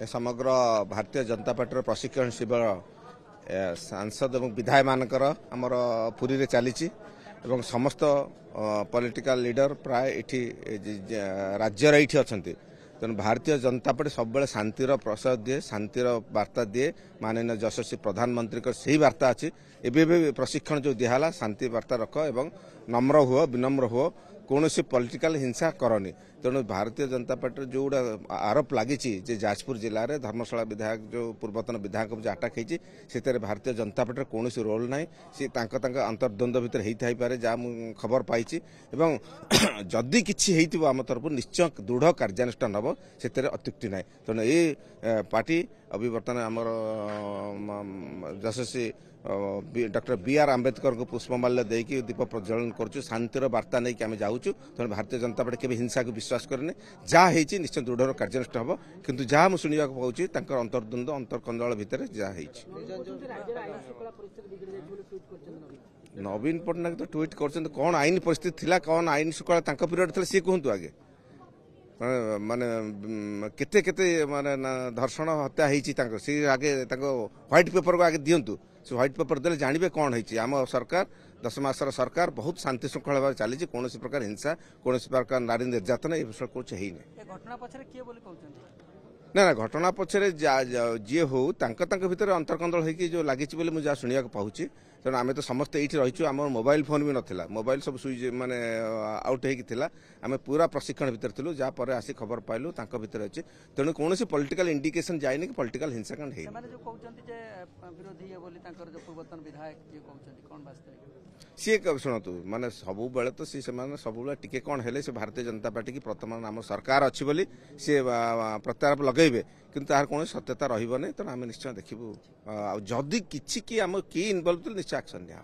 समग्र भारतीय जनता पार्टी प्रशिक्षण शिविर सांसद और विधायक मानकर आमर पुरी रे चली समस्त पॉलिटिकल लीडर प्राय इठी राज्य रे अच्छा तेणु भारतीय जनता पार्टी सब बेले शांतिर प्रसाद दिए शांतिर वार्ता दिए माननीय यशस्वी प्रधानमंत्री को सही वार्ता अच्छी एवं प्रशिक्षण जो दिहला शांति वार्ता रख एवं नम्र हुआ विनम्र हुआ कौन पॉलिटिकल हिंसा करनी तेणु भारतीय जनता पार्टी जो गुड़ा आरोप लगी जाजपुर जिले में धर्मशाला विधायक जो पूर्वतन विधायक जो अटैक होती से भारतीय जनता पार्टी कौन रोल ना सी अंतर्द्वंद भितर होता पारे जहाँ खबर पाई जदि किसी आम तरफ निश्चय दृढ़ कार्यानुष्ठान हम से अत्युक्ति ना तेणु ये पार्टी अभी बर्तमान आमर यशस्वी डॉक्टर बी.आर. आंबेडकर को पुष्पमाल्य देकी दीप प्रज्वलन करूँ शांतिर वार्ता नहीं आम जाऊँ तेणु भारतीय जनता पार्टी केवल हिंसा को विश्वास करे जहाँ होती निश्चय दृढ़ कार्यानुष्ठान हम किंतु जहाँ मुझे शुणा पाऊँ अंतर्द्वंद अंतर्कंदल भितर जहाँ नवीन पट्टनायक तो ट्वीट कर कौन आईन परिस्थिति थिला कौन आईन श्रृंखला पीरियड थी सी कहतु आगे माने केते केते माने धर्षण हत्या होती सी आगे व्हाइट पेपर को आगे दिंतु से व्हाइट पेपर देले जानवे कौन होती आम सरकार 10 मासर सरकार बहुत शांति श्रृंखला भाव चली कौन प्रकार हिंसा कौन प्रकार नारी निर्यातन ये विषय कुछ है ना घटना पछरे जी हो भीतर अंतर्कंदल होगी जो लगी मुझे शुणा पाऊँ तेणु आम तो समस्ते ये रही आम मोबाइल फोन भी नाला मोबाइल सब सुइच माने आउट होगी आम पूरा प्रशिक्षण भितर थिलु जहाँपर आसी खबर पाइलु भितर अच्छे तेणु कौन पॉलिटिकल इंडिकेशन जाए कि पॉलिटिकल हिंसाकांड है सी शुणु माने सब बेले तो सी सब टिके कौन है से भारतीय जनता पार्टी की वर्तमान आम सरकार अच्छी बोली सी प्रत्यारोप लगेबे किंतु तार कौन सत्यता रही तेणु आम निश्चय देखू जदि किसी की आम किए इनवल्व निश्चय एक्शन निया।